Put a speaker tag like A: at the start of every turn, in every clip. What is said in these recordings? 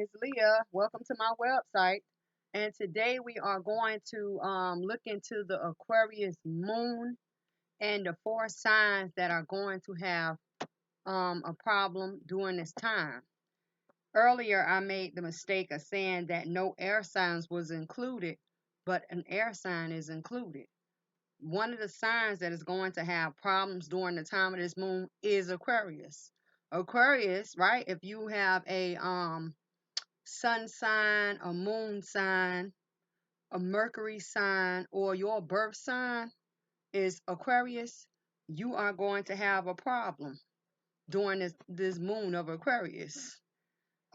A: It's Leah. Welcome to my website. And today we are going to look into the Aquarius moon and the four signs that are going to have a problem during this time. Earlier, I made the mistake of saying that no air signs was included, but an air sign is included. One of the signs that is going to have problems during the time of this moon is Aquarius. Aquarius, right? If you have a sun sign, a moon sign, a Mercury sign, or your birth sign is Aquarius, you are going to have a problem during this moon of Aquarius.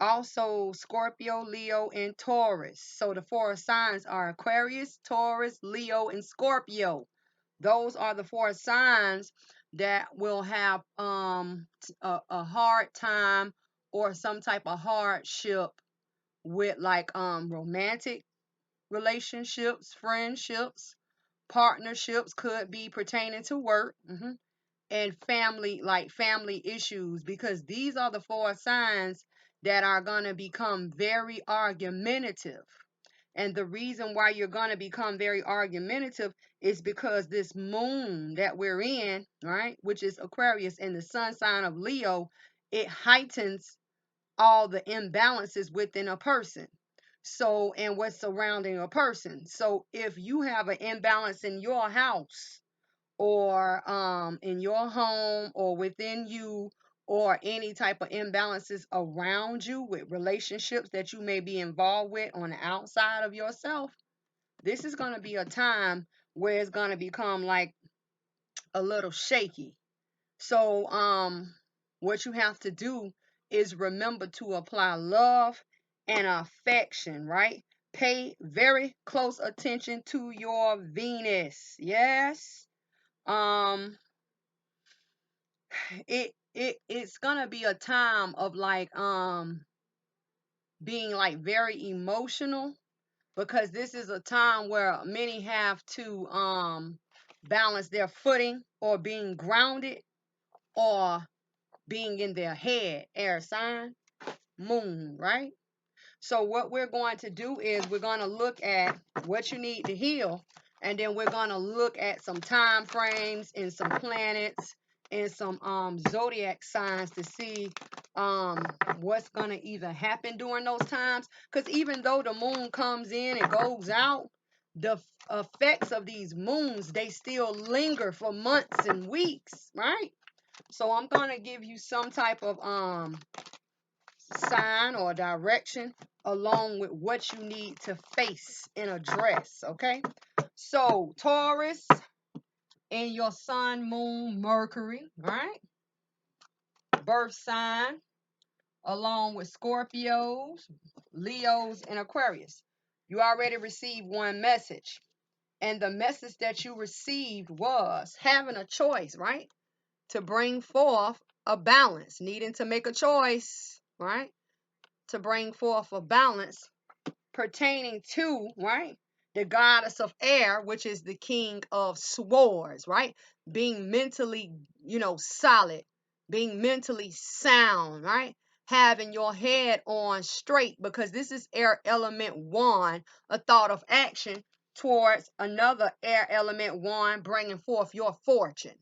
A: Also, Scorpio, Leo, and Taurus. So the four signs are Aquarius, Taurus, Leo, and Scorpio. Those are the four signs that will have a hard time or some type of hardship with like romantic relationships, friendships, partnerships, could be pertaining to work, and family, like family issues, because these are the four signs that are going to become very argumentative. And the reason why you're going to become very argumentative is because this moon that we're in, right, which is Aquarius and the sun sign of Leo, it heightens all the imbalances within a person. So, and what's surrounding a person. So, if you have an imbalance in your house or in your home or within you, or any type of imbalances around you with relationships that you may be involved with on the outside of yourself, this is going to be a time where it's going to become like a little shaky. So, what you have to do is remember to apply love and affection, right? Pay very close attention to your Venus. Yes. Um, it's gonna be a time of like being like very emotional, because this is a time where many have to balance their footing or being grounded or being in their head. Air sign, moon, right? So what we're going to do is we're going to look at what you need to heal, and then we're going to look at some time frames and some planets and some zodiac signs to see um what's going to either happen during those times, because even though the moon comes in and goes out, the effects of these moons, they still linger for months and weeks, right? So I'm going to give you some type of sign or direction along with what you need to face and address, okay? So, Taurus in your sun, moon, Mercury, right? Birth sign, along with Scorpios, Leos, and Aquarius. You already received one message. And the message that you received was having a choice, right? To bring forth a balance, needing to make a choice, right? To bring forth a balance pertaining to, right, the goddess of air, which is the king of swords, right? Being mentally, solid, being mentally sound, right? Having your head on straight, because this is air element one, a thought of action towards another air element one, bringing forth your fortune.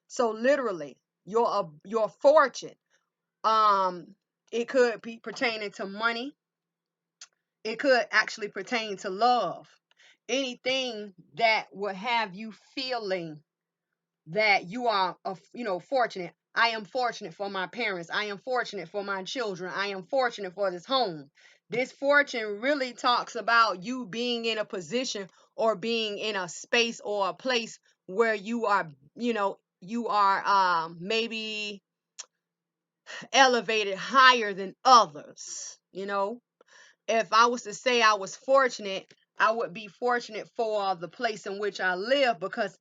A: So literally, your fortune. It could be pertaining to money. It could actually pertain to love. Anything that would have you feeling that you are, fortunate. I am fortunate for my parents. I am fortunate for my children. I am fortunate for this home. This fortune really talks about you being in a position or being in a space or a place where you are maybe elevated higher than others. If I was to say I was fortunate, I would be fortunate for the place in which I live, because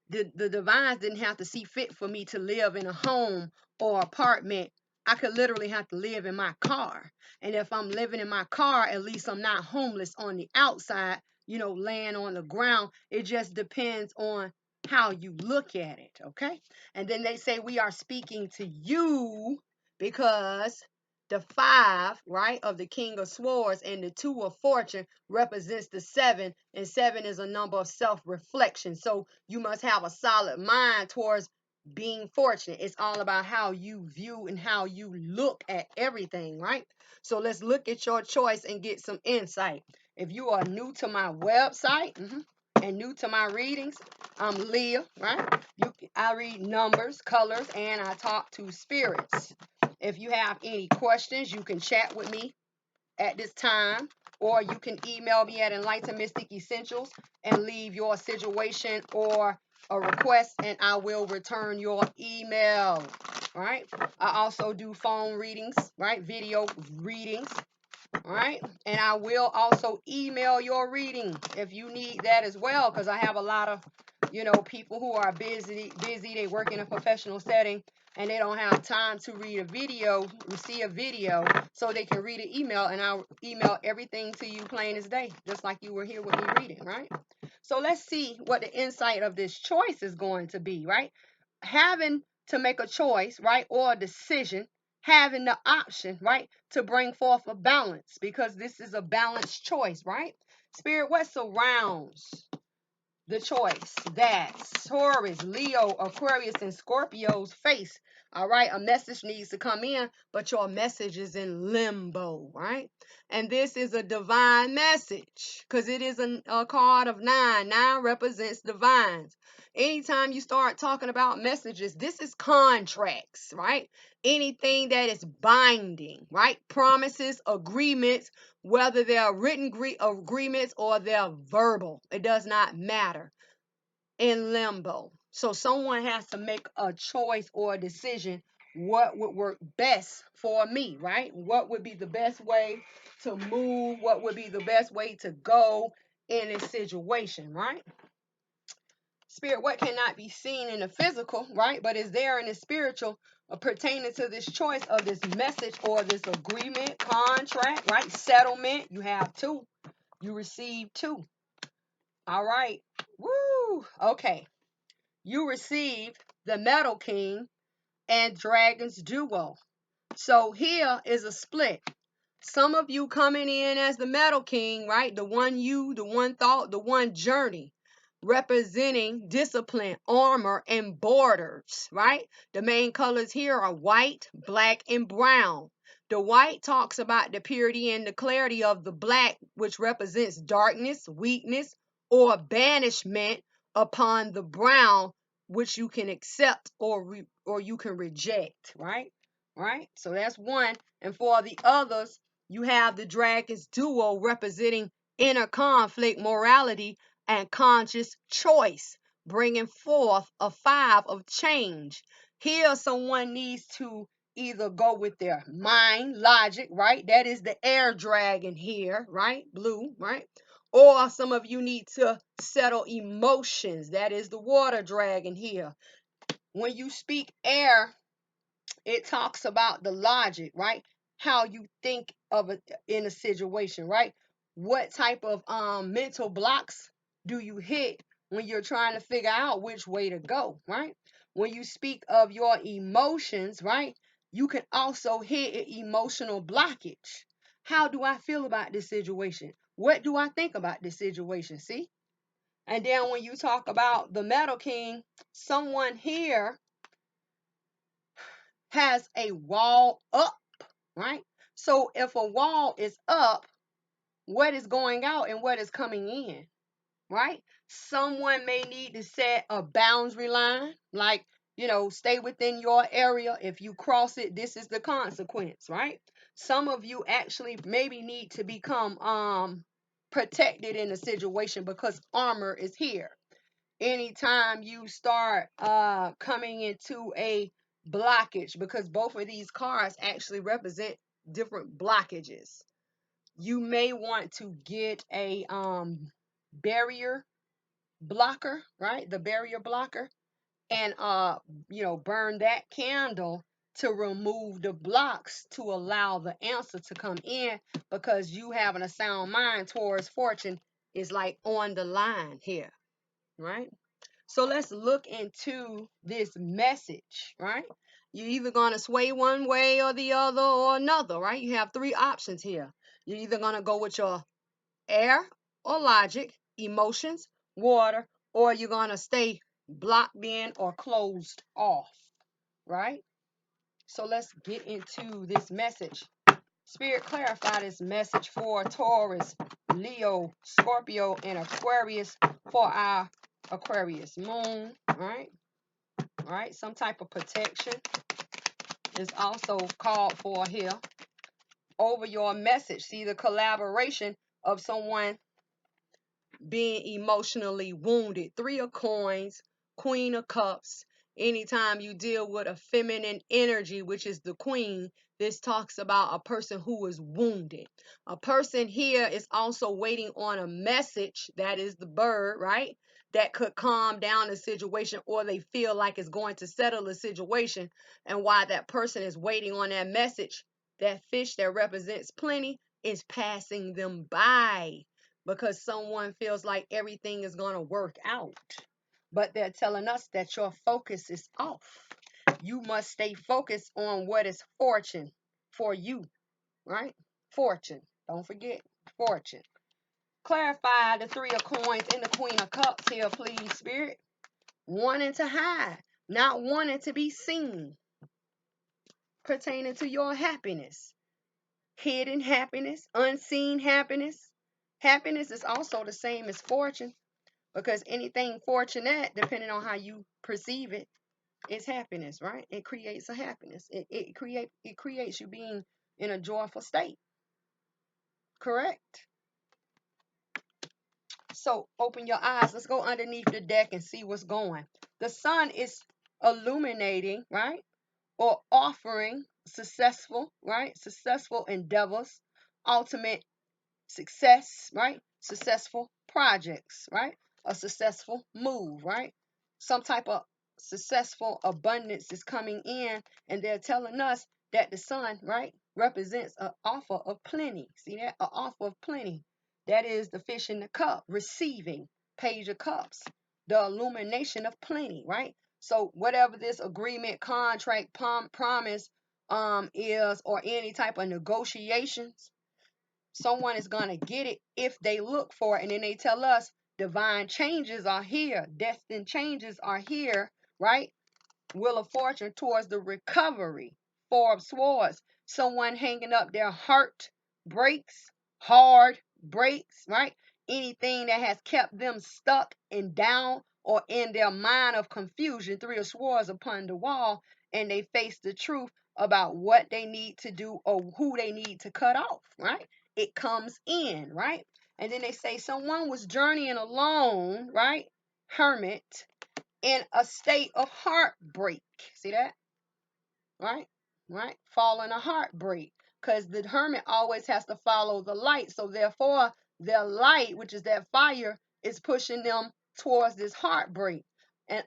A: the divines didn't have to see fit for me to live in a home or apartment. I could literally have to live in my car. And if I'm living in my car, at least I'm not homeless on the outside, laying on the ground. It just depends on how you look at it, okay? And then they say we are speaking to you because The 5, right, of the King of Swords, and the 2 of Fortune represents the 7, and 7 is a number of self-reflection. So you must have a solid mind towards being fortunate. It's all about how you view and how you look at everything, right? So let's look at your choice and get some insight. If you are new to my website and new to my readings, I'm Leah, right? I read numbers, colors, and I talk to spirits. If you have any questions, you can chat with me at this time, or you can email me at Enlightened Mystic Essentials and leave your situation or a request, and I will return your email. Right? I also do phone readings, right? Video readings. All right, and I will also email your reading if you need that as well, because I have a lot of people who are busy, they work in a professional setting, and they don't have time to read a video, see a video, so they can read an email, and I'll email everything to you plain as day, just like you were here with me reading, right? So let's see what the insight of this choice is going to be, right? Having to make a choice, right, or a decision, having the option, right, to bring forth a balance, because this is a balanced choice, right? Spirit, what surrounds the choice that Taurus, Leo, Aquarius, and Scorpios face? All right, a message needs to come in, but your message is in limbo, right? And this is a divine message because it is a card of 9. 9 represents divines. Anytime you start talking about messages, this is contracts, right? Anything that is binding, right? Promises, agreements, whether they're written agreements or they're verbal, it does not matter. In limbo. So someone has to make a choice or a decision. What would work best for me, right? What would be the best way to move? What would be the best way to go in this situation, right? Spirit, what cannot be seen in the physical, right, but is there in the spiritual, pertaining to this choice of this message or this agreement, contract, right? Settlement. You have 2. You receive 2. All right. Woo. Okay. You receive the Metal King and Dragon's Duo. So here is a split. Some of you coming in as the Metal King, right? The one you, the one thought, the one journey, representing discipline, armor, and borders, right? The main colors here are white, black, and brown. The white talks about the purity and the clarity of the black, which represents darkness, weakness, or banishment, upon the brown, which you can accept or you can reject, right? Right? So that's one. And for the others, you have the Dragon's Duo representing inner conflict, morality, and conscious choice, bringing forth a 5 of change. Here, someone needs to either go with their mind, logic, right? That is the air dragon here, right? Blue, right? Or some of you need to settle emotions. That is the water dragon here. When you speak air, it talks about the logic, right? How you think of it in a situation, right? What type of mental blocks do you hit when you're trying to figure out which way to go, right? When you speak of your emotions, right? You can also hit an emotional blockage. How do I feel about this situation? What do I think about this situation? See? And then when you talk about the Metal King, someone here has a wall up, right? So if a wall is up, what is going out and what is coming in, right? Someone may need to set a boundary line, like, stay within your area. If you cross it, this is the consequence, right? Some of you actually maybe need to become protected in a situation because armor is here. Anytime you start coming into a blockage, because both of these cards actually represent different blockages, you may want to get a barrier blocker, right? The barrier blocker, and burn that candle to remove the blocks to allow the answer to come in, because you having a sound mind towards fortune is like on the line here, right? So let's look into this message, right? You're either going to sway one way or the other or another, right? You have three options here. You're either going to go with your air or logic, emotions, water, or you're going to stay blocked in or closed off, right? So let's get into this message. Spirit, clarify this message for Taurus, Leo, Scorpio, and Aquarius for our Aquarius moon, right? Right? Some type of protection is also called for here over your message. See the collaboration of someone being emotionally wounded. Three of coins, Queen of cups. Anytime you deal with a feminine energy, which is the queen, this talks about a person who is wounded. A person here is also waiting on a message, that is the bird, right? That could calm down the situation, or they feel like it's going to settle the situation. And while that person is waiting on that message, that fish that represents plenty is passing them by, because someone feels like everything is going to work out. But they're telling us that your focus is off. You must stay focused on what is fortune for you, right? Fortune. Don't forget fortune. Clarify the three of coins and the queen of cups here, please, spirit. Wanting to hide, not wanting to be seen, pertaining to your happiness. Hidden happiness, unseen happiness. Happiness is also the same as fortune, because anything fortunate, depending on how you perceive it, is happiness, right? It creates a happiness. It creates you being in a joyful state. Correct? So open your eyes. Let's go underneath the deck and see what's going. The sun is illuminating, right? Or offering successful, right? Successful endeavors, ultimate success, right? Successful projects, right? A successful move, right? Some type of successful abundance is coming in, and they're telling us that the sun, right, represents an offer of plenty. See that? An offer of plenty. That is the fish in the cup, receiving, page of cups, the illumination of plenty, right? So whatever this agreement, contract, promise is, or any type of negotiations, someone is going to get it if they look for it. And then they tell us divine changes are here, destined changes are here, right? Wheel of fortune towards the recovery. Four of swords, someone hanging up their heart breaks, hard breaks, right? Anything that has kept them stuck and down or in their mind of confusion. Three of swords upon the wall, and they face the truth about what they need to do or who they need to cut off, right? It comes in, right? And then they say someone was journeying alone, right? Hermit, in a state of heartbreak. See that? Right? Right? Following a heartbreak. Because the hermit always has to follow the light. So therefore, their light, which is that fire, is pushing them towards this heartbreak. And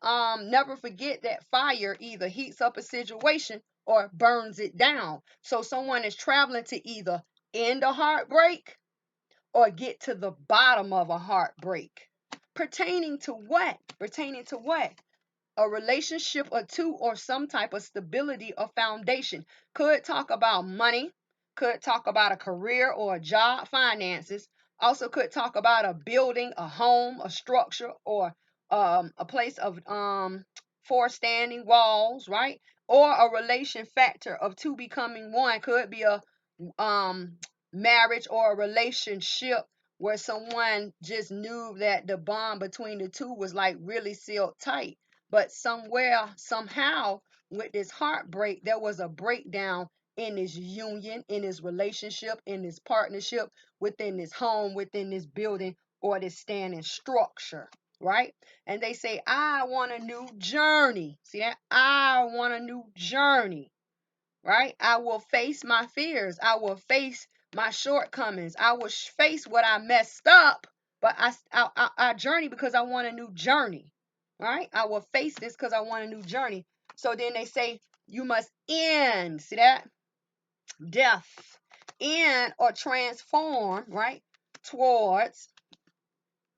A: never forget that fire either heats up a situation or burns it down. So someone is traveling to either end a heartbreak or get to the bottom of a heartbreak. Pertaining to what? Pertaining to what? A relationship or two, or some type of stability or foundation. Could talk about money, could talk about a career or a job, finances. Also could talk about a building, a home, a structure, or a place of four standing walls, right? Or a relation factor of two becoming one. Could be a um marriage or a relationship where someone just knew that the bond between the two was like really sealed tight, but somewhere, somehow, with this heartbreak, there was a breakdown in this union, in this relationship, in this partnership, within this home, within this building, or this standing structure, right? And they say, I want a new journey. See that? I want a new journey, right? I will face my fears. I will face my shortcomings. I will face what I messed up, but I journey because I want a new journey, right? I will face this because I want a new journey. So then they say you must end, see that? Death, end or transform, right? Towards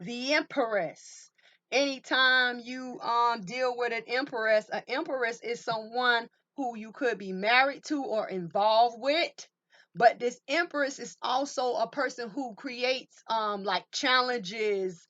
A: the empress. Anytime you deal with an empress is someone who you could be married to or involved with. But this Empress is also a person who creates like challenges,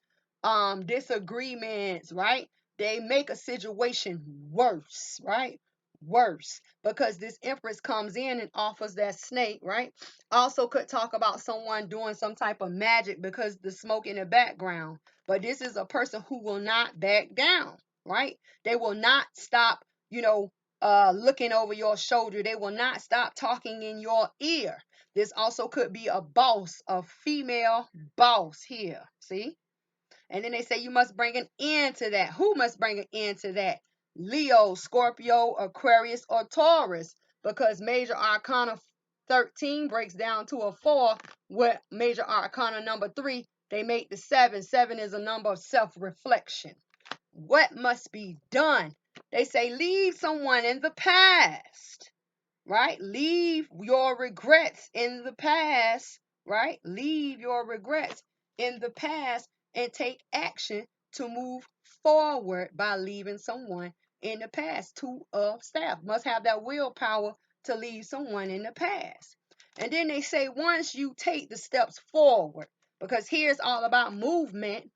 A: disagreements, right? They make a situation worse, right? Worse, because this Empress comes in and offers that snake, right? Also could talk about someone doing some type of magic because the smoke in the background. But this is a person who will not back down, right? They will not stop, looking over your shoulder. They will not stop talking in your ear. This also could be a boss, a female boss here. See? And then they say you must bring an end to that. Who must bring an end to that? Leo, Scorpio, Aquarius, or Taurus. Because major arcana 13 breaks down to a 4, with major arcana number 3, they make the 7. 7 is a number of self-reflection. What must be done? They say leave someone in the past, right? Leave your regrets in the past, right? Leave your regrets in the past and take action to move forward by leaving someone in the past. 2 of staff must have that willpower to leave someone in the past. And then they say once you take the steps forward, because here's all about movement.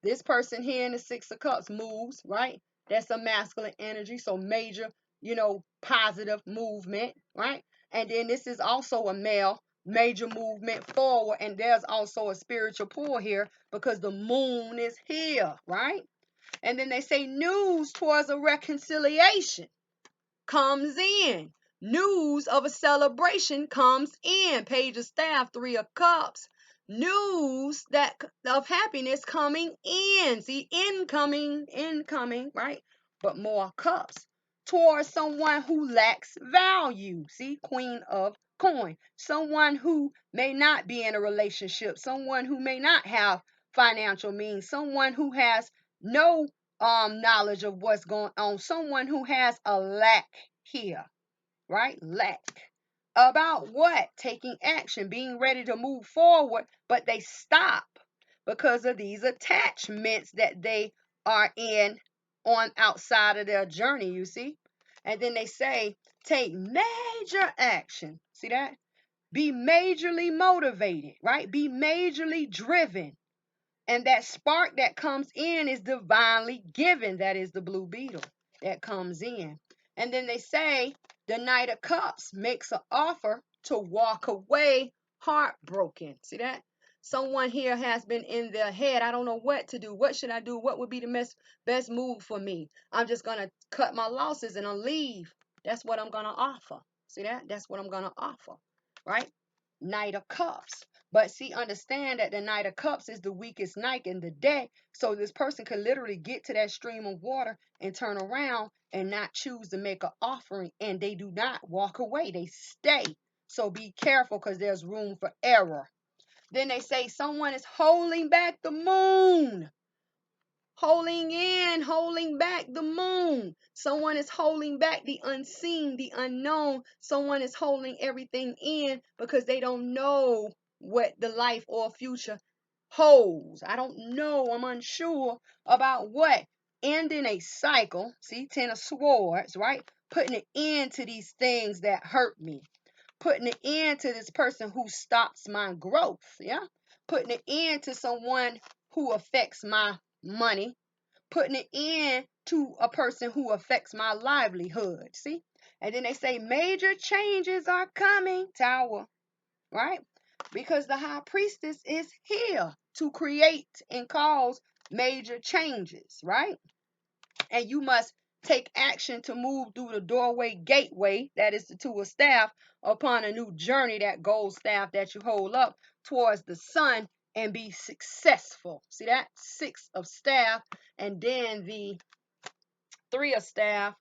A: This person here in the 6 of Cups moves, right? That's a masculine energy. So major, positive movement, right? And then this is also a male major movement forward. And there's also a spiritual pull here because the moon is here, right? And then they say news towards a reconciliation comes in. News of a celebration comes in. Page of Staff, 3 of Cups. News of happiness coming in. See, incoming, right? But more cups. Towards someone who lacks value. See, Queen of Coin. Someone who may not be in a relationship. Someone who may not have financial means. Someone who has no knowledge of what's going on. Someone who has a lack here, right? Lack. About what? Taking action, being ready to move forward, but they stop because of these attachments that they are in on outside of their journey, you see? And then they say, take major action. See that? Be majorly motivated, right? Be majorly driven. And that spark that comes in is divinely given. That is the blue beetle that comes in. And then they say the Knight of Cups makes an offer to walk away heartbroken. See that? Someone here has been in their head. I don't know what to do. What should I do? What would be the best move for me? I'm just going to cut my losses and I'll leave. That's what I'm going to offer. See that? That's what I'm going to offer. Right? Knight of Cups. But see, understand that the Knight of Cups is the weakest knight in the deck. So this person could literally get to that stream of water and turn around and not choose to make an offering. And they do not walk away. They stay. So be careful because there's room for error. Then they say someone is holding back the moon. Holding back the moon. Someone is holding back the unseen, the unknown. Someone is holding everything in because they don't know what the life or future holds. I don't know. I'm unsure about what. Ending a cycle. See, 10 of Swords, right? Putting an end to these things that hurt me. Putting an end to this person who stops my growth. Yeah. Putting an end to someone who affects my money, putting it in to a person who affects my livelihood. See? And then they say major changes are coming, Tower, right? Because the high priestess is here to create and cause major changes, right? And you must take action to move through the doorway gateway, that is the 2 of staff, upon a new journey, that gold staff that you hold up towards the sun, and be successful. See that? 6 of staff, and then the 3 of staff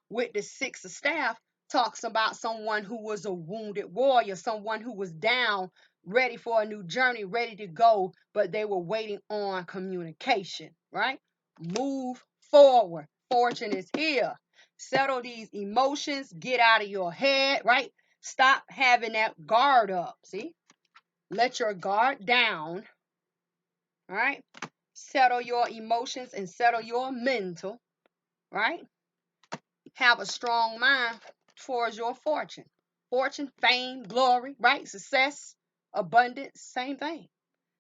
A: with the 6 of staff talks about someone who was a wounded warrior, someone who was down, ready for a new journey, ready to go, but they were waiting on communication, right? Move forward. Fortune is here. Settle these emotions. Get out of your head, right? Stop having that guard up. See? Let your guard down, right? Settle your emotions and settle your mental, right? have a strong mind towards your fortune. Fortune, fame, glory, right? Success, abundance, same thing.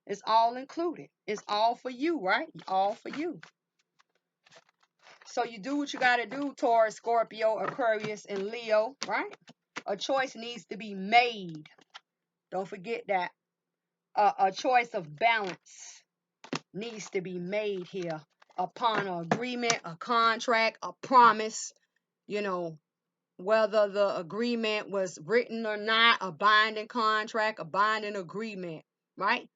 A: It's all included. It's all for you, right? All for you. So you do what you got to do, Taurus, Scorpio, Aquarius, and Leo, right? A choice needs to be made. Don't forget that. A choice of balance needs to be made here upon an agreement, a contract, a promise, you know, whether the agreement was written or not, a binding contract, a binding agreement, right?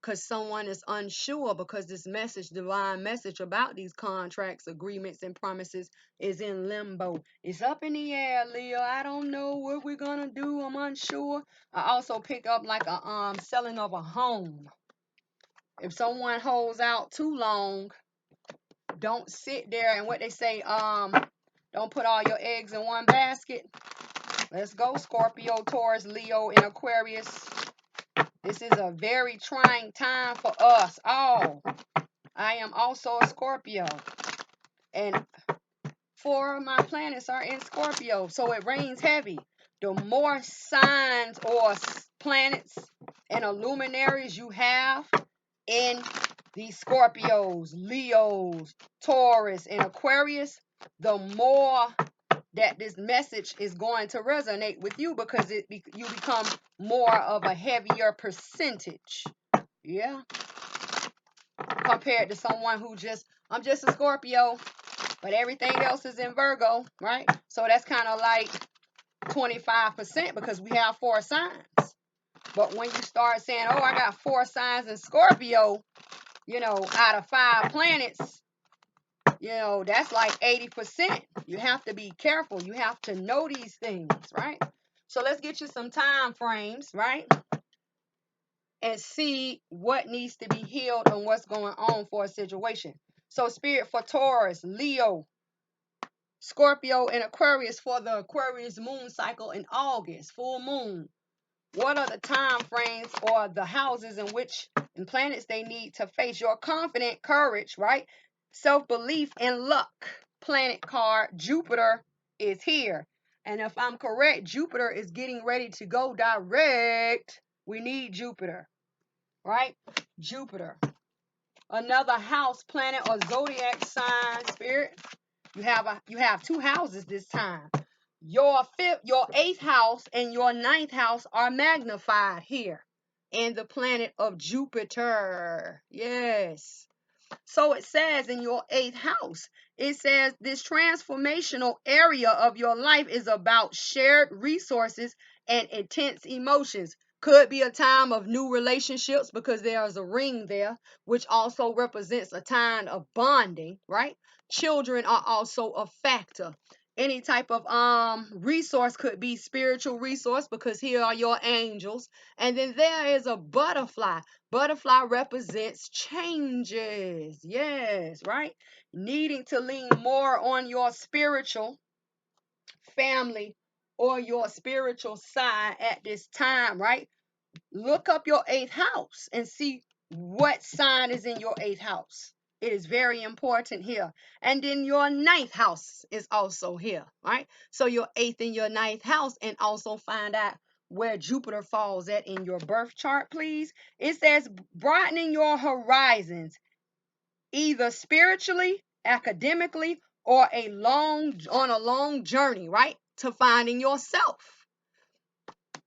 A: Because someone is unsure, because this message, divine message about these contracts, agreements, and promises is in limbo. It's up in the air, Leo. I don't know what we're gonna do. I'm unsure. I also pick up like a selling of a home. If someone holds out too long, don't sit there and what they say, don't put all your eggs in one basket. Let's go, Scorpio, Taurus, Leo, and Aquarius. This is a very trying time for us all. I am also a Scorpio, and 4 of my planets are in Scorpio, so it rains heavy. The more signs or planets and luminaries you have in these Scorpios, Leos, Taurus, and Aquarius, the more that this message is going to resonate with you, because you become more of a heavier percentage. Yeah. Compared to someone who I'm just a Scorpio, but everything else is in Virgo, right? So that's kind of like 25% because we have 4 signs. But when you start saying, oh, I got 4 signs in Scorpio, out of 5 planets, that's like 80%. You have to be careful. You have to know these things, right? So let's get you some time frames, right? And see what needs to be healed and what's going on for a situation. So spirit for Taurus, Leo, Scorpio, and Aquarius for the Aquarius moon cycle in August, full moon. What are the time frames or the houses in which and planets they need to face your confident courage, right? Self-belief and luck. Planet card Jupiter is here. And if I'm correct, Jupiter is getting ready to go direct. We need Jupiter, right? Jupiter. Another house, planet, or zodiac sign, spirit. You have 2 houses this time. Your 8th house and your 9th house are magnified here in the planet of Jupiter. Yes. So it says in your 8th house, it says this transformational area of your life is about shared resources and intense emotions. Could be a time of new relationships because there's a ring there, which also represents a time of bonding, right? Children are also a factor. Any type of resource could be spiritual resource because here are your angels. And then there is a butterfly. Butterfly represents changes. Yes, right? Needing to lean more on your spiritual family or your spiritual side at this time, right? Look up your 8th house and see what sign is in your 8th house. It is very important here. And then your 9th house is also here, right? So your 8th and your 9th house, and also find out where Jupiter falls at in your birth chart, please. It says broadening your horizons, either spiritually, academically, or on a long journey, right? To finding yourself.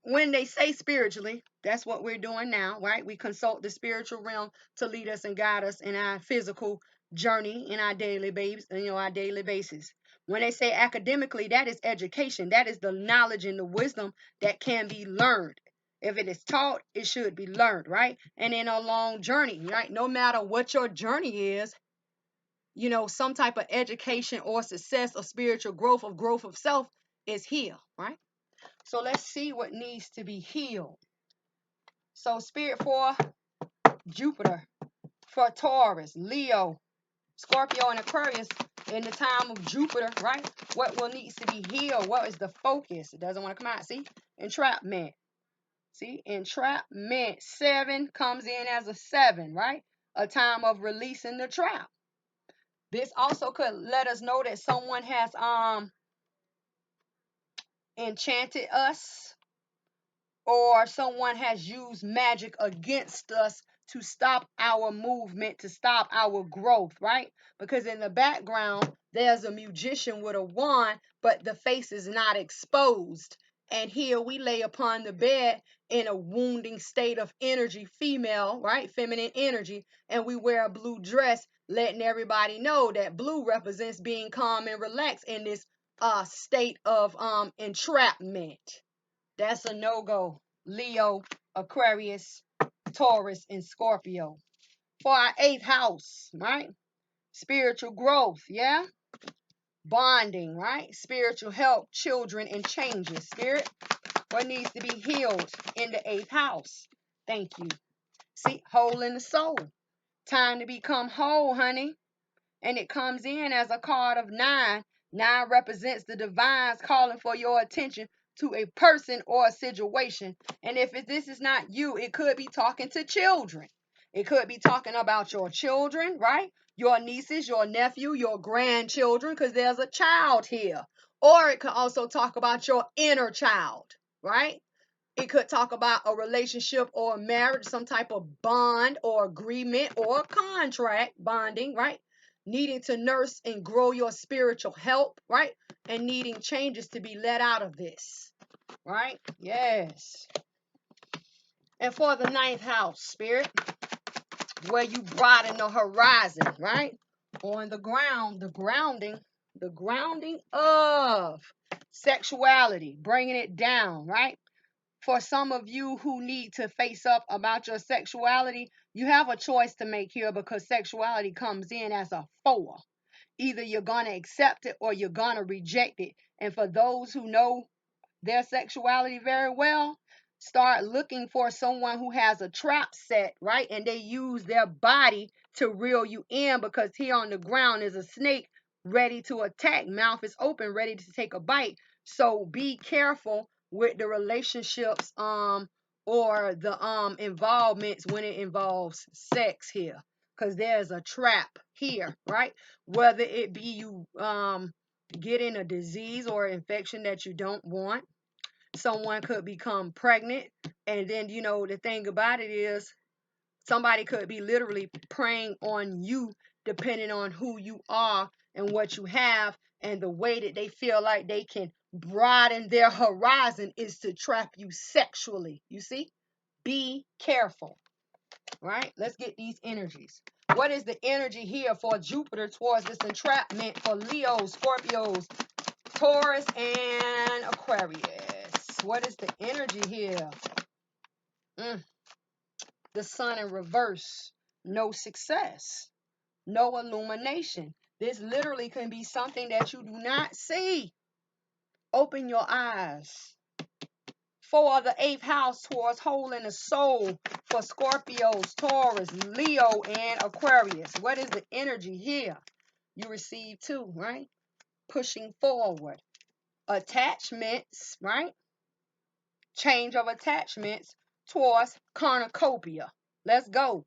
A: When they say spiritually, that's what we're doing now, right? We consult the spiritual realm to lead us and guide us in our physical journey, in our daily our daily basis. When they say academically, that is education. That is the knowledge and the wisdom that can be learned. If it is taught, it should be learned, right? And in a long journey, right? No matter what your journey is, some type of education or success or spiritual growth of self is here, right? So let's see what needs to be healed. So spirit for Jupiter, for Taurus, Leo, Scorpio, and Aquarius in the time of Jupiter, right? What will needs to be healed? What is the focus? It doesn't want to come out. See? Entrapment. See? Entrapment. 7 comes in as a 7, right? A time of releasing the trap. This also could let us know that someone has enchanted us, or someone has used magic against us to stop our movement, to stop our growth, right? Because in the background, there's a magician with a wand, but the face is not exposed. And here we lay upon the bed in a wounding state of energy, female, right? Feminine energy. And we wear a blue dress, letting everybody know that blue represents being calm and relaxed in this state of entrapment. That's a no-go. Leo, Aquarius, Taurus, and Scorpio. For our 8th house, right? Spiritual growth, yeah? Bonding, right? Spiritual help, children, and changes. Spirit, what needs to be healed in the 8th house? Thank you. See, whole in the soul. Time to become whole, honey. And it comes in as a card of 9. 9 represents the divines calling for your attention to a person or a situation. And if this is not you, it could be talking to children. It could be talking about your children, right? Your nieces, your nephew, your grandchildren, because there's a child here. Or it could also talk about your inner child, right? It could talk about a relationship or a marriage, some type of bond or agreement or contract, bonding, right? Needing to nurse and grow your spiritual health, right? And needing changes to be let out of this, right? Yes. And for the 9th house, spirit, where you broaden the horizon, right? On the ground, the grounding of sexuality, bringing it down, right? For some of you who need to face up about your sexuality, you have a choice to make here, because sexuality comes in as a 4. Either you're going to accept it or you're going to reject it. And for those who know their sexuality very well, start looking for someone who has a trap set, right? And they use their body to reel you in, because here on the ground is a snake ready to attack. Mouth is open, ready to take a bite. So be careful with the relationships or the involvements when it involves sex here, because there's a trap here, right? Whether it be you getting a disease or infection that you don't want. Someone could become pregnant, and then the thing about it is somebody could be literally preying on you, depending on who you are and what you have, and the way that they feel like they can broaden their horizon is to trap you sexually. You see, be careful, right? Let's get these energies. What is the energy here for Jupiter towards this entrapment for Leos, Scorpios, Taurus, and Aquarius? What is the energy here? The sun in reverse. No success. No illumination. This literally can be something that you do not see. Open your eyes. For the 8th house towards whole in the soul for Scorpios, Taurus, Leo, and Aquarius. What is the energy here? You receive 2, right? Pushing forward. Attachments, right? Change of attachments towards cornucopia. Let's go.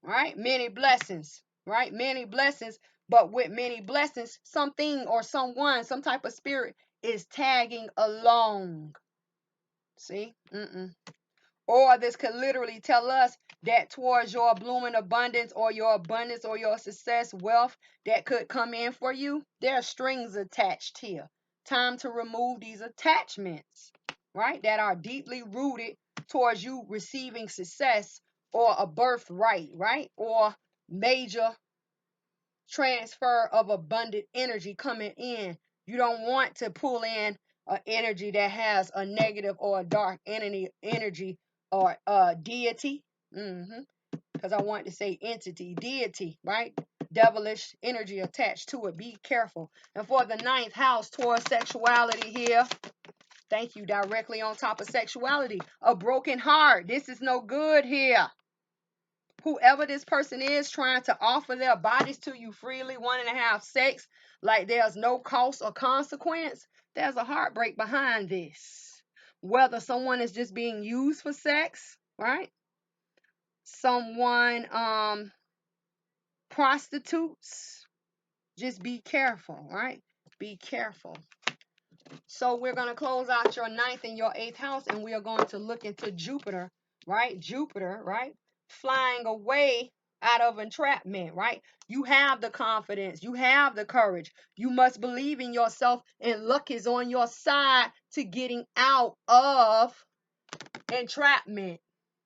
A: Right? Many blessings, right? Many blessings, but with many blessings, something or someone, some type of spirit is tagging along. See? Or this could literally tell us that towards your blooming abundance or your success, wealth that could come in for you, there are strings attached here. Time to remove these attachments, right? That are deeply rooted towards you receiving success or a birthright, right? Or major transfer of abundant energy coming in. You don't want to pull in an energy that has a negative or a dark energy or deity. Because I wanted to say entity, deity, right? Devilish energy attached to it. Be careful. And for the 9th house towards sexuality here, thank you, directly on top of sexuality. A broken heart. This is no good here. Whoever this person is trying to offer their bodies to you freely, wanting to have sex like there's no cost or consequence, there's a heartbreak behind this. Whether someone is just being used for sex, right? Someone prostitutes, Just be careful, right? Be careful. So we're going to close out your ninth and your eighth house, and we are going to look into Jupiter, right? Jupiter, right? Flying away out of entrapment, right? You have the confidence. You have the courage. You must believe in yourself, and luck is on your side to getting out of entrapment,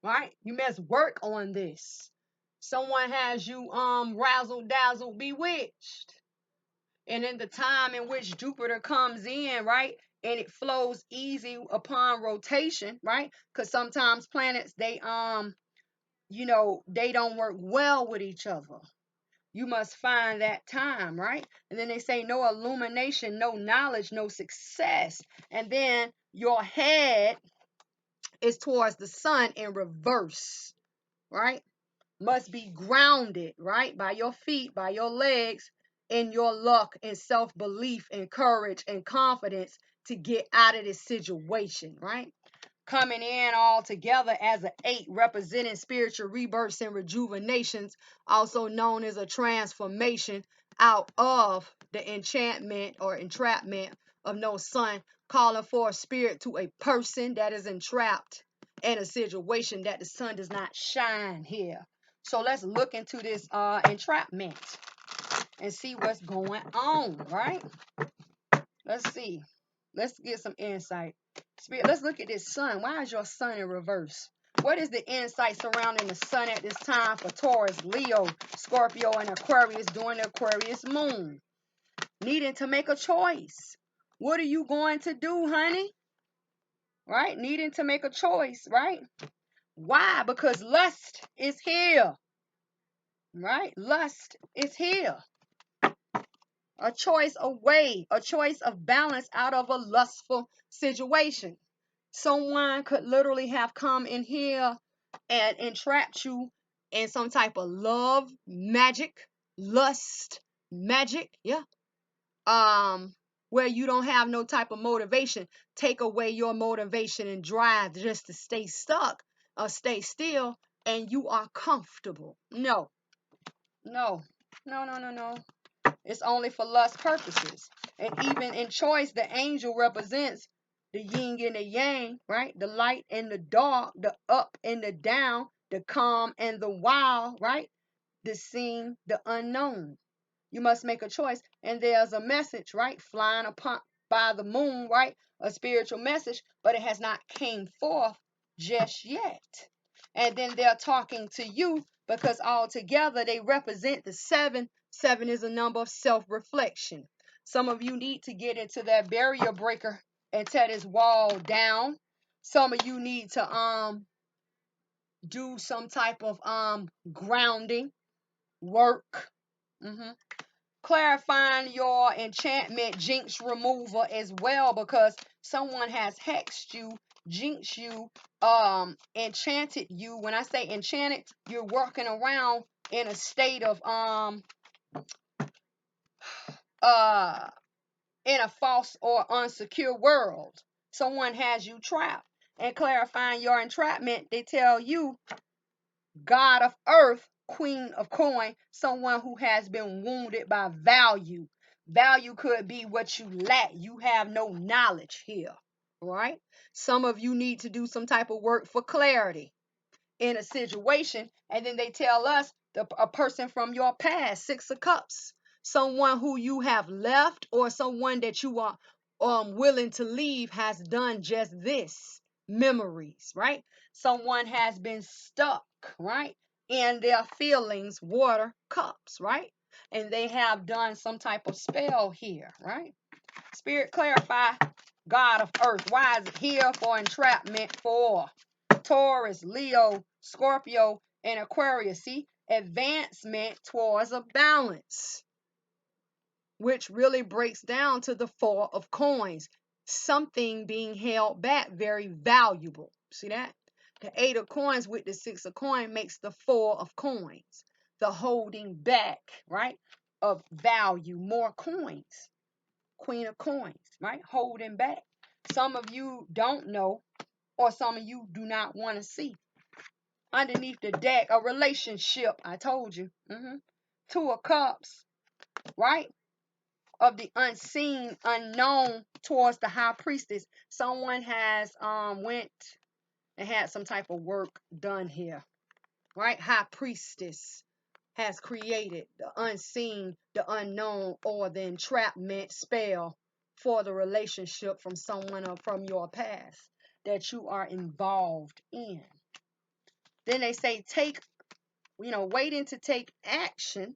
A: right? You must work on this. Someone has you razzle dazzle bewitched. And in the time in which Jupiter comes in, right, and it flows easy upon rotation, right? Because sometimes planets, they they don't work well with each other. You must find that time, right? And then they say no illumination, no knowledge, no success. And then your head is towards the sun in reverse, right? Must be grounded, right? By your feet, by your legs, in your luck and self-belief and courage and confidence to get out of this situation, right? Coming in all together as an 8, representing spiritual rebirths and rejuvenations, also known as a transformation out of the enchantment or entrapment of no sun, calling for a spirit to a person that is entrapped in a situation that the sun does not shine here. So let's look into this entrapment and see what's going on, right? Let's see. Let's get some insight. Spirit, let's look at this sun. Why is your sun in reverse? What is the insight surrounding the sun at this time for Taurus, Leo, Scorpio, and Aquarius during the Aquarius moon? Needing to make a choice. What are you going to do, honey? Right? Needing to make a choice, right? Why? Because lust is here. Right? Lust is here. A choice away, a choice of balance out of a lustful situation. Someone could literally have come in here and entrapped you in some type of love, magic, lust, magic, yeah. Where you don't have no type of motivation. Take away your motivation and drive just to stay stuck or stay still, and you are comfortable. No, no, no, no, no, no. It's only for lust purposes. And even in choice, the angel represents the yin and the yang, right? The light and the dark, the up and the down, the calm and the wild, right? The seen, the unknown. You must make a choice. And there's a message, right? Flying upon by the moon, right? A spiritual message, but it has not came forth just yet. And then they're talking to you because altogether they represent the 7. 7 is a number of self-reflection. Some of you need to get into that barrier breaker and tear this wall down. Some of you need to do some type of grounding work. Clarifying your enchantment jinx remover as well, because someone has hexed you, jinxed you, enchanted you. When I say enchanted, you're working around in a state of in a false or unsecure world. Someone has you trapped. And clarifying your entrapment, they tell you God of earth, queen of coin, someone who has been wounded by value. Value could be what you lack. You have no knowledge here, right? Some of you need to do some type of work for clarity in a situation, and then they tell us a person from your past, 6 of cups, someone who you have left or someone that you are willing to leave has done just this. Memories, right? Someone has been stuck, right, in their feelings, water cups, right? And they have done some type of spell here, right? Spirit, clarify. God of earth, why is it here for entrapment for Taurus, Leo, Scorpio, and Aquarius? See, advancement towards a balance, which really breaks down to the 4 of coins. Something being held back, very valuable. See that? The 8 of coins with the 6 of coin makes the 4 of coins. The holding back, right, of value, more coins. Queen of coins, right? Holding back. Some of you don't know, or some of you do not want to see. Underneath the deck, a relationship, I told you. 2 of cups, right? of the unseen, unknown towards the high priestess. Someone has went and had some type of work done here, right? High priestess has created the unseen, the unknown, or the entrapment spell for the relationship from someone or from your past that you are involved in. Then they say waiting to take action,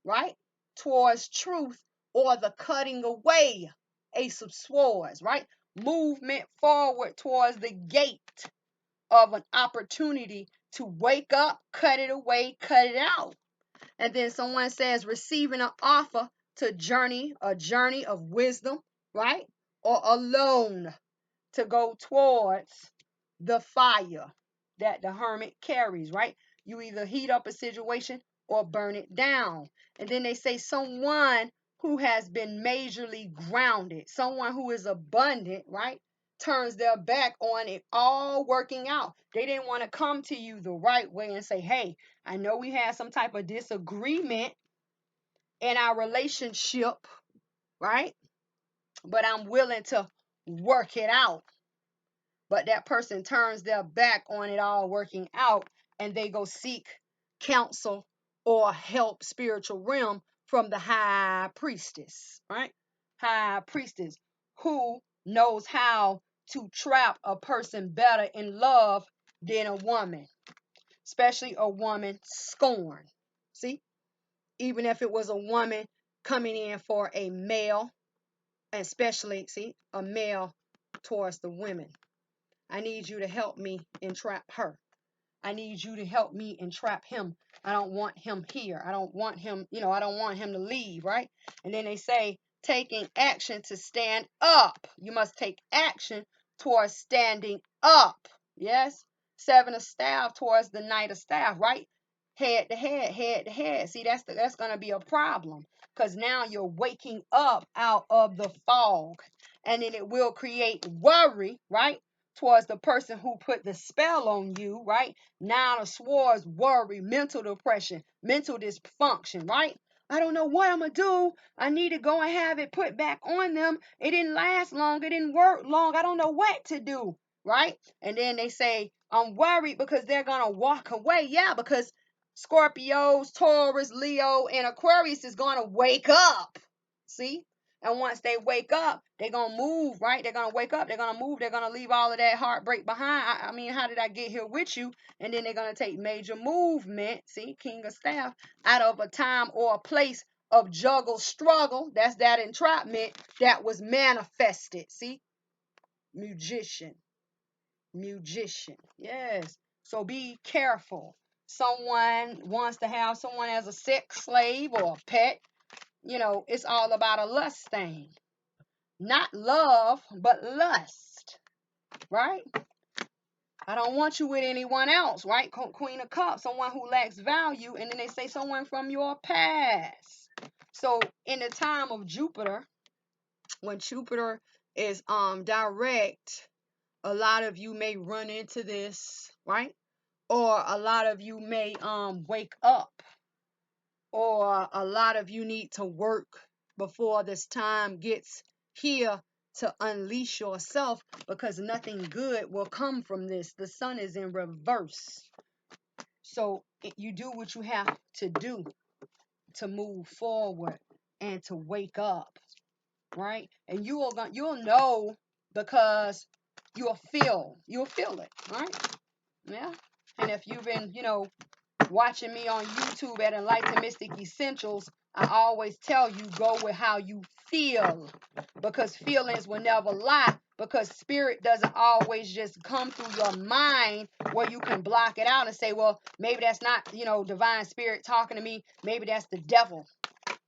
A: right, towards truth or the cutting away, Ace of Swords, right? Movement forward towards the gate of an opportunity to wake up, cut it away, cut it out. And then someone says receiving an offer to journey, a journey of wisdom, right? Or alone to go towards the fire that the hermit carries, right? You either heat up a situation or burn it down. And then they say someone who has been majorly grounded, someone who is abundant, right? Turns their back on it all working out. They didn't want to come to you the right way and say, hey, I know we had some type of disagreement in our relationship, right? But I'm willing to work it out. But that person turns their back on it all working out and they go seek counsel or help spiritual realm from the high priestess, right? High priestess who knows how to trap a person better in love than a woman, especially a woman scorned. See, even if it was a woman coming in for a male, especially, see, a male towards the women. I need you to help me entrap her. I need you to help me entrap him. I don't want him here. I don't want him, I don't want him to leave, right? And then they say taking action to stand up. You must take action towards standing up. Yes? Seven of staff towards the knight of staff, right? Head to head, head to head. See, that's going to be a problem because now you're waking up out of the fog, and then it will create worry, right? Towards the person who put the spell on you, right? Nine of Swords, worry, mental depression, mental dysfunction, right? I don't know what I'm going to do. I need to go and have it put back on them. It didn't last long. It didn't work long. I don't know what to do, right? And then they say, I'm worried because they're going to walk away. Yeah, because Scorpios, Taurus, Leo, and Aquarius is going to wake up. See? And once they wake up, they're going to move, right? They're going to wake up. They're going to move. They're going to leave all of that heartbreak behind. I mean, how did I get here with you? And then they're going to take major movement, see, King of Staff, out of a time or a place of juggle struggle. That's that entrapment that was manifested, see? Magician. Yes. So be careful. Someone wants to have someone as a sex slave or a pet. It's all about a lust thing. Not love, but lust, right? I don't want you with anyone else, right? Queen of Cups, someone who lacks value, and then they say someone from your past. So in the time of Jupiter, when Jupiter is direct, a lot of you may run into this, right? Or a lot of you may wake up, or a lot of you need to work before this time gets here to unleash yourself, because nothing good will come from this. The sun is in reverse. So you do what you have to do to move forward and to wake up, right? And you'll know, because you'll feel it, right? Yeah. And if you've been, watching me on YouTube at Enlightened Mystic Essentials, I always tell you, go with how you feel, because feelings will never lie, because spirit doesn't always just come through your mind where you can block it out and say, well, maybe that's not, divine spirit talking to me. Maybe that's the devil.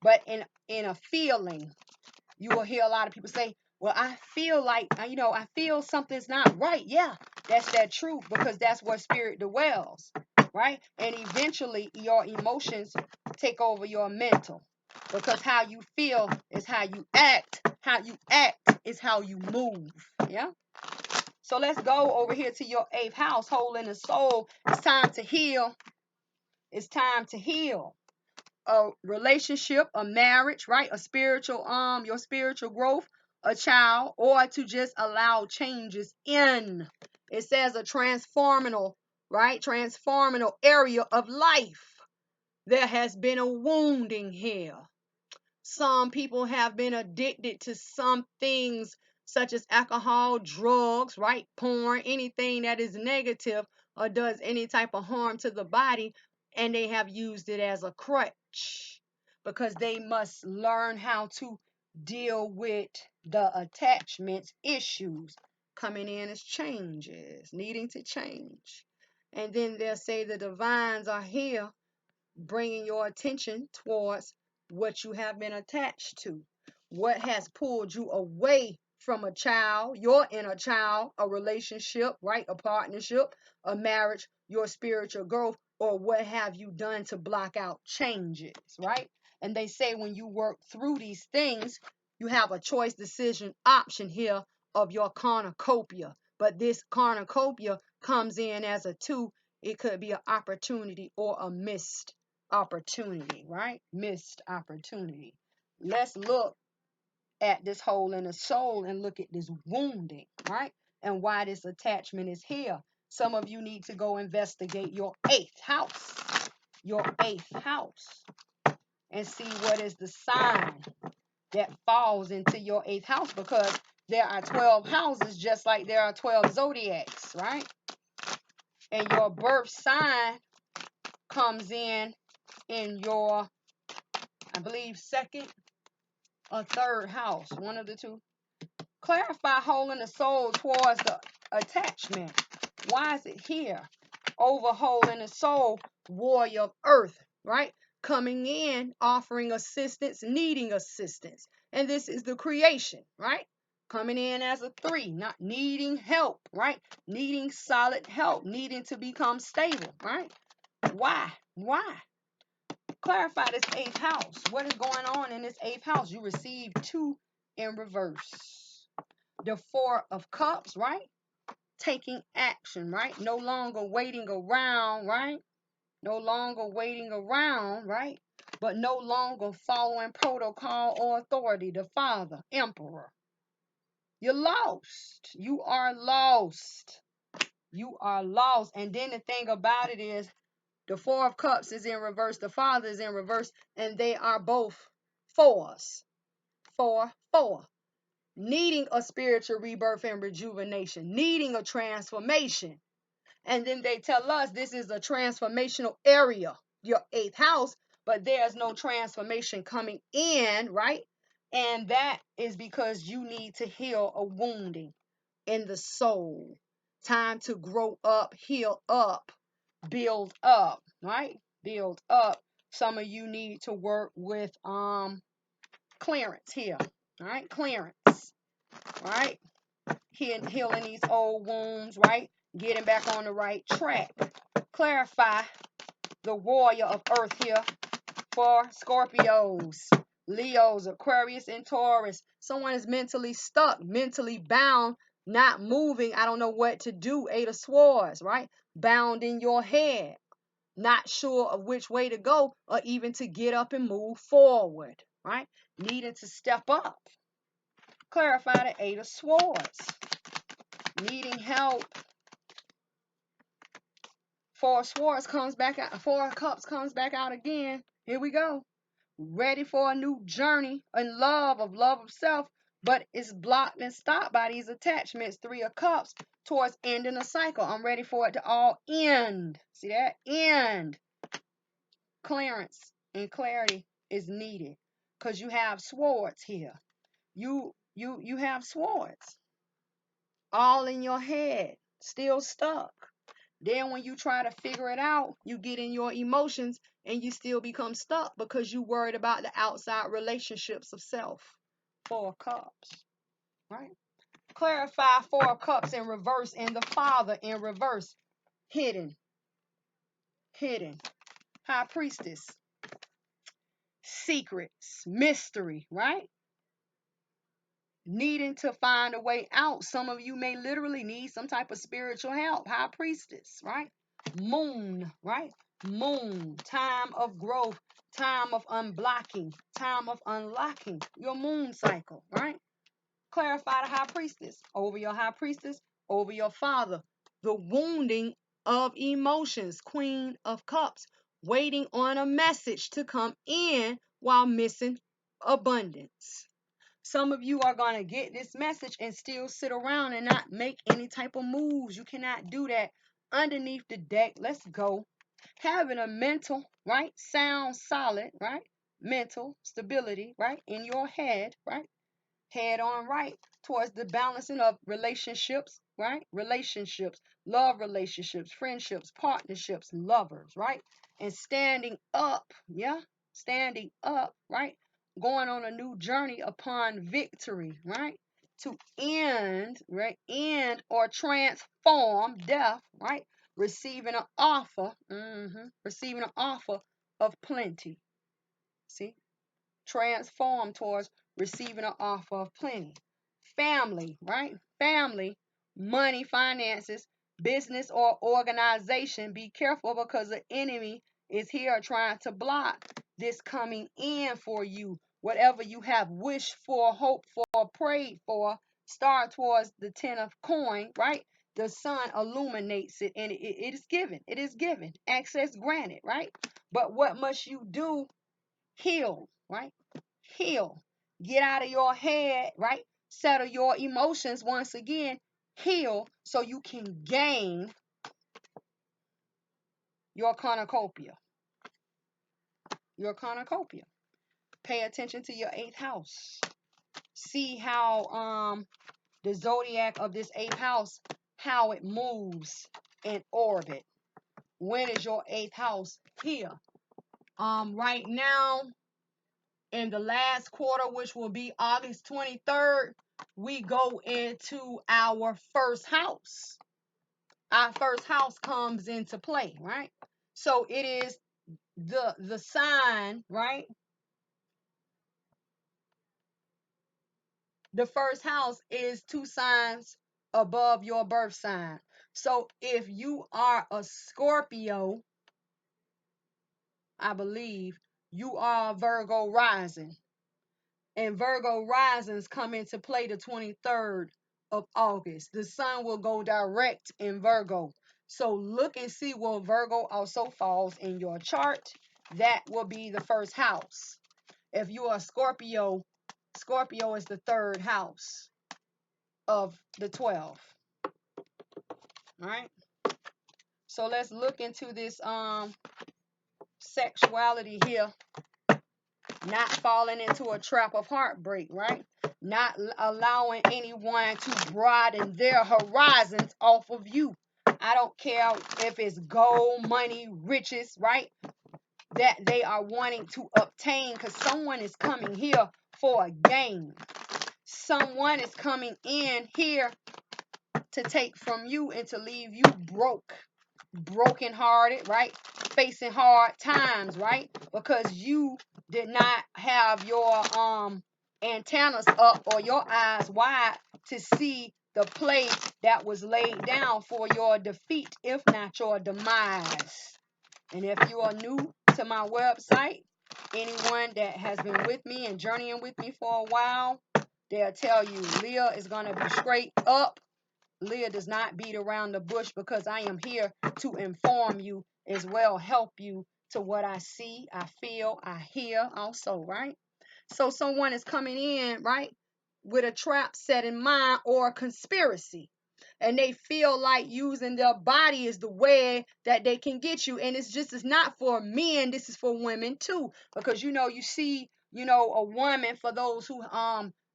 A: But in a feeling, you will hear a lot of people say, well, I feel like, I feel something's not right. Yeah, that's that truth, because that's where spirit dwells, right? And eventually your emotions take over your mental, because how you feel is how you act. How you act is how you move. Yeah. So let's go over here to your 8th house, hole in the soul. It's time to heal. It's time to heal. a relationship, a marriage, right? A spiritual, your spiritual growth, a child, or to just allow changes in. It says a transformational, right? Transformational area of life. There has been a wounding here. Some people have been addicted to some things such as alcohol, drugs, right? Porn, anything that is negative or does any type of harm to the body, and they have used it as a crutch because they must learn how to deal with the attachments issues coming in as changes, needing to change. And then they'll say the divines are here bringing your attention towards what you have been attached to, what has pulled you away from a child, your inner child, a relationship, right? A partnership, a marriage, your spiritual growth, or what have you done to block out changes, right? And they say when you work through these things, you have a choice decision option here of your cornucopia. But this cornucopia comes in as a two. It could be an opportunity or a missed opportunity, right? Missed opportunity. Let's look at this hole in the soul and look at this wounding, right? And why this attachment is here. Some of you need to go investigate your eighth house, and see what is the sign that falls into your eighth house, because there are 12 houses just like there are 12 zodiacs, right? And your birth sign comes in your, I believe, second or third house, one of the two. Clarify hole in the soul towards the attachment. Why is it here? Over hole in the soul, warrior of earth, right? Coming in, offering assistance, needing assistance. And this is the creation, right? Coming in as a 3, not needing help, right? Needing solid help, needing to become stable, right? Why? Clarify this eighth house. What is going on in this eighth house? You receive 2 in reverse. The 4 of cups, right? Taking action, right? No longer waiting around, right? No longer waiting around, right? But no longer following protocol or authority. The Father, Emperor. You're lost. You are lost. You are lost. And then the thing about it is, the 4 of cups is in reverse. The Father is in reverse. And they are both 4s. 4, 4. Needing a spiritual rebirth and rejuvenation. Needing a transformation. And then they tell us this is a transformational area, your 8th house. But there's no transformation coming in, right? And that is because you need to heal a wounding in the soul. Time to grow up, heal up, build up, right? Build up. Some of you need to work with clearance here, all right? Clearance, right? Healing these old wounds, right? Getting back on the right track. Clarify the warrior of earth here for Scorpios, Leos, Aquarius, and Taurus. Someone is mentally stuck, mentally bound, not moving. I don't know what to do. 8 of Swords, right? Bound in your head, not sure of which way to go or even to get up and move forward, right? Needing to step up. Clarify the 8 of Swords. Needing help. 4 of Swords comes back out. 4 of Cups comes back out again. Here we go. Ready for a new journey in love of self, but it's blocked and stopped by these attachments. 3 of Cups towards ending a cycle. I'm ready for it to all end. See that? End. Clearance and clarity is needed because you have swords here. You have swords all in your head, still stuck. Then when you try to figure it out, you get in your emotions and you still become stuck because you worried about the outside relationships of self. 4 of Cups, right? Clarify 4 of Cups in reverse and the Father in reverse. Hidden. High Priestess. Secrets, mystery, right? Needing to find a way out. Some of you may literally need some type of spiritual help. High Priestess, right? Moon, right? Moon, time of growth, time of unblocking, time of unlocking your moon cycle, right? Clarify the high priestess over your high priestess, over your father. The wounding of emotions, Queen of Cups, waiting on a message to come in while missing abundance. Some of you are going to get this message and still sit around and not make any type of moves. You cannot do that. Underneath the deck, let's go. Having a mental, right? Sound solid, right? Mental stability, right? In your head, right? Head on right towards the balancing of relationships, right? Relationships, love relationships, friendships, partnerships, lovers, right? And standing up, yeah? Standing up, right? Going on a new journey upon victory, right? To end, right? End or transform death, right? Receiving an offer, receiving an offer of plenty. See? Transform towards receiving an offer of plenty. Family, right? Family, money, finances, business or organization. Be careful because the enemy is here trying to block this coming in for you. Whatever you have wished for, hoped for, prayed for, start towards the 10 of coin, right? The sun illuminates it and it is given. It is given. Access granted, right? But what must you do? Heal, right? Heal. Get out of your head, right? Settle your emotions once again. Heal so you can gain your cornucopia. Your cornucopia. Pay attention to your 8th house. See how the zodiac of this 8th house, how it moves in orbit. When is your 8th house here? Right now, in the last quarter, which will be August 23rd, we go into our first house. Our first house comes into play, right? So it is the sign, right? The first house is 2 signs above your birth sign. So if you are a Scorpio, I believe you are Virgo rising. And Virgo risings come into play the 23rd of August. The sun will go direct in Virgo. So look and see where Virgo also falls in your chart. That will be the first house. If you are Scorpio, Scorpio is the 3rd house of the 12. All right. So let's look into this sexuality here. Not falling into a trap of heartbreak, right? Not allowing anyone to broaden their horizons off of you. I don't care if it's gold, money, riches, right? That they are wanting to obtain because someone is coming here for a gain. Someone is coming in here to take from you and to leave you brokenhearted, right? Facing hard times, right? Because you did not have your antennas up or your eyes wide to see the play that was laid down for your defeat, if not your demise. And if you are new to my website, anyone that has been with me and journeying with me for a while, they'll tell you Leah is going to be straight up. Leah does not beat around the bush because I am here to inform you as well, help you to what I see, I feel, I hear also, right? So someone is coming in, right, with a trap set in mind or a conspiracy. And they feel like using their body is the way that they can get you. And it's not for men, this is for women too. Because you see, a woman, for those who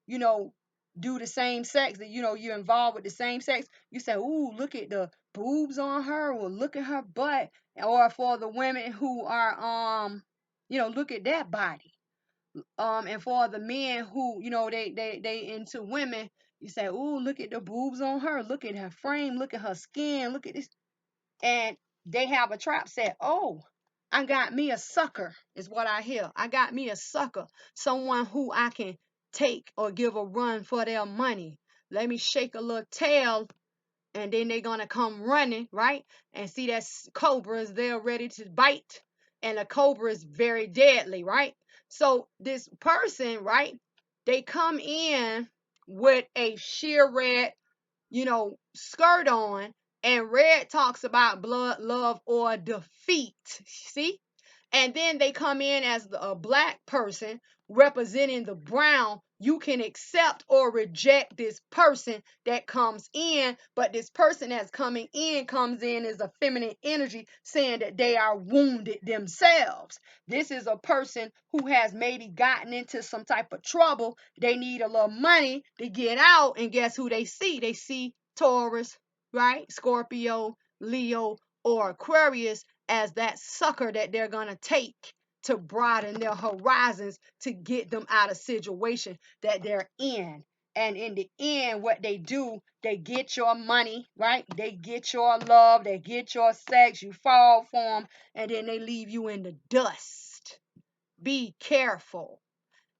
A: you know, do the same sex, that you're involved with the same sex, you say, ooh, look at the boobs on her, or look at her butt. Or for the women who are look at that body. And for the men who, they into women, you say, "Ooh, look at the boobs on her. Look at her frame. Look at her skin. Look at this." And they have a trap set. Oh, I got me a sucker, is what I hear. I got me a sucker, someone who I can take or give a run for their money. Let me shake a little tail and then they're gonna come running, right? And see that cobra is there ready to bite, and the cobra is very deadly, right? So this person, right, they come in with a sheer red, skirt on, and red talks about blood, love, or defeat. See? And then they come in as a black person representing the brown. You can accept or reject this person that comes in, but this person that's coming in comes in as a feminine energy, saying that they are wounded themselves. This is a person who has maybe gotten into some type of trouble. They need a little money to get out, and guess who they see? They see Taurus, right? Scorpio, Leo, or Aquarius as that sucker that they're going to take to broaden their horizons to get them out of situation that they're in. And in the end, what they do, they get your money, right? They get your love, they get your sex, you fall for them, and then they leave you in the dust. Be careful.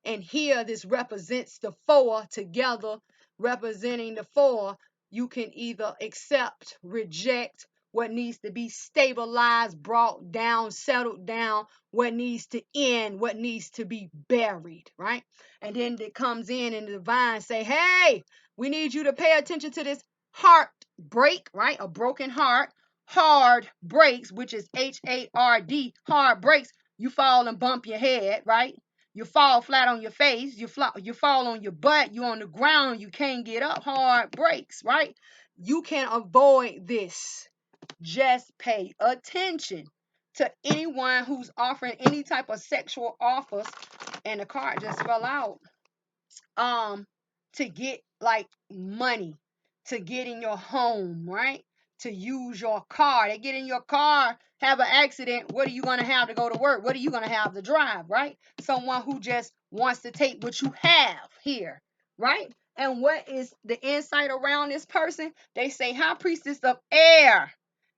A: And here this represents the four together, representing the four. You can either accept, reject, what needs to be stabilized, brought down, settled down, what needs to end, what needs to be buried, right? And then it comes in and the divine say, hey, we need you to pay attention to this heartbreak, right? A broken heart. Hard breaks, which is HARD, hard breaks. You fall and bump your head, right? You fall flat on your face. You fall on your butt. You on the ground. You can't get up. Hard breaks, right? You can avoid this. Just pay attention to anyone who's offering any type of sexual offers. And the card just fell out. To get like money, to get in your home, right? To use your car. They get in your car, have an accident. What are you going to have to go to work? What are you going to have to drive, right? Someone who just wants to take what you have here, right? And what is the insight around this person? They say high priestess of air,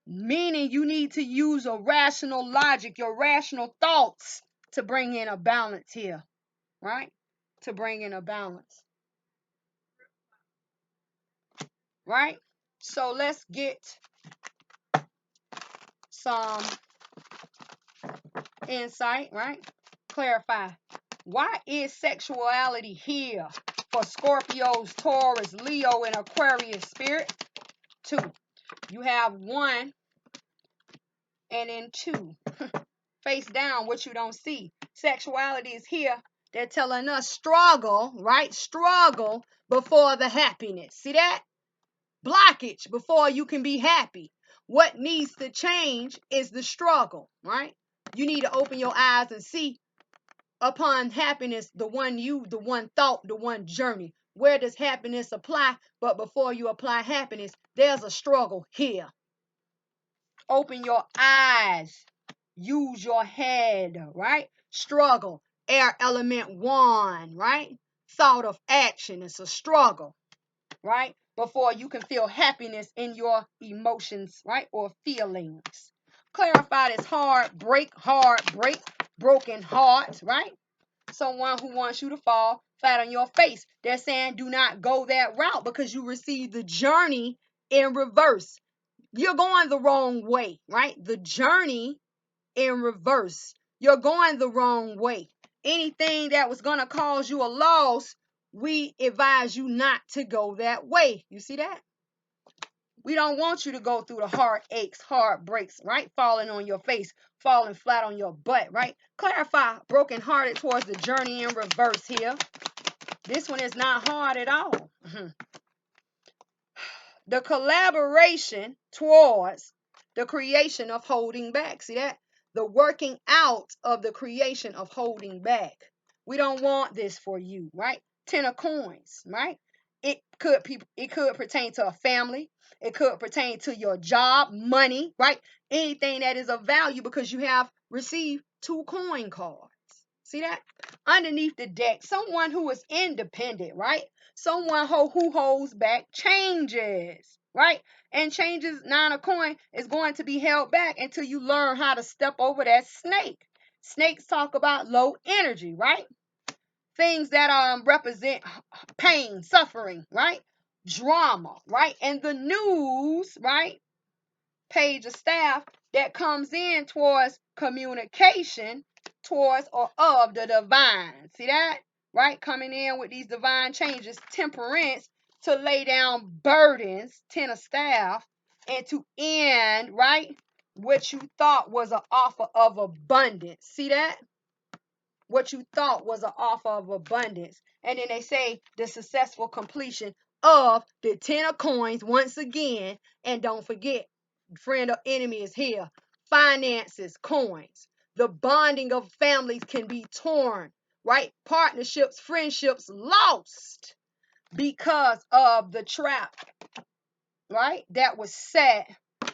A: meaning you need to use a rational logic, your rational thoughts to bring in a balance here, right? To bring in a balance. Right? So let's get some insight, right? Clarify. Why is sexuality here for Scorpios, Taurus, Leo, and Aquarius spirit? 2. You have 1 and then 2. Face down what you don't see. Sexuality is here. They're telling us struggle, right? Struggle before the happiness. See that? Blockage before you can be happy. What needs to change is the struggle, right? You need to open your eyes and see upon happiness, the one thought, the one journey. Where does happiness apply? But before you apply happiness, there's a struggle here. Open your eyes. Use your head, right? Struggle. Air element 1, right? Thought of action. It's a struggle, right? Before you can feel happiness in your emotions, right? Or feelings. Clarify this heartbreak, broken heart, right? Someone who wants you to fall flat on your face. They're saying do not go that route because you receive the journey in reverse. You're going the wrong way, right? The journey in reverse. You're going the wrong way. Anything that was going to cause you a loss, we advise you not to go that way. You see that? We don't want you to go through the heartaches, heartbreaks, right? Falling on your face, falling flat on your butt, right? Clarify, brokenhearted towards the journey in reverse here. This one is not hard at all. The collaboration towards the creation of holding back. See that? The working out of the creation of holding back. We don't want this for you, right? 10 of coins, right? It could pertain to a family. It could pertain to your job, money, right? Anything that is of value because you have received 2 coin cards. See that? Underneath the deck, someone who is independent, right? Someone who holds back changes, right? And changes 9 of coin is going to be held back until you learn how to step over that snake. Snakes talk about low energy, right? Things that represent pain, suffering, right? drama, right? And the news, right? Page of staff that comes in towards communication towards or of the divine. See that? Right? Coming in with these divine changes, temperance to lay down burdens, 10 of staff, and to end, right? What you thought was an offer of abundance. See that? What you thought was an offer of abundance. And then they say the successful completion of the 10 of coins once again. And don't forget, friend or enemy is here. Finances, coins. The bonding of families can be torn, right? Partnerships, friendships lost because of the trap, right? That was set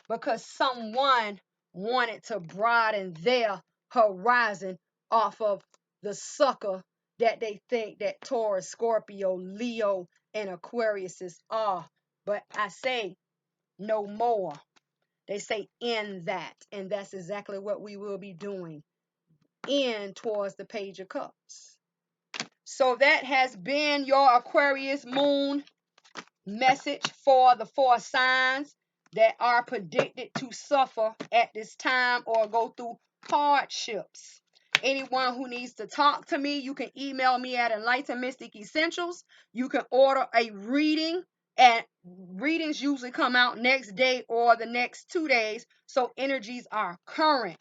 A: because someone wanted to broaden their horizon off of the sucker that they think that Taurus, Scorpio, Leo, and Aquariuses are. But I say no more. They say in that. And that's exactly what we will be doing. In towards the Page of Cups. So that has been your Aquarius moon message for the 4 signs that are predicted to suffer at this time or go through hardships. Anyone who needs to talk to me, you can email me at Enlightened Mystic Essentials. You can order a reading, and readings usually come out next day or the next 2 days, so energies are current.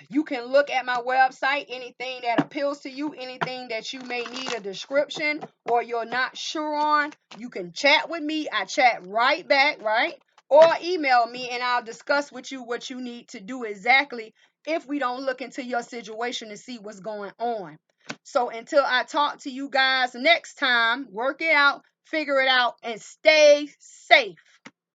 A: You can look at my website, anything that appeals to you, anything that you may need a description or you're not sure on, you can chat with me. I chat right back, right? Or email me and I'll discuss with you what you need to do exactly if we don't look into your situation to see what's going on. So until I talk to you guys next time, work it out, figure it out, and stay safe.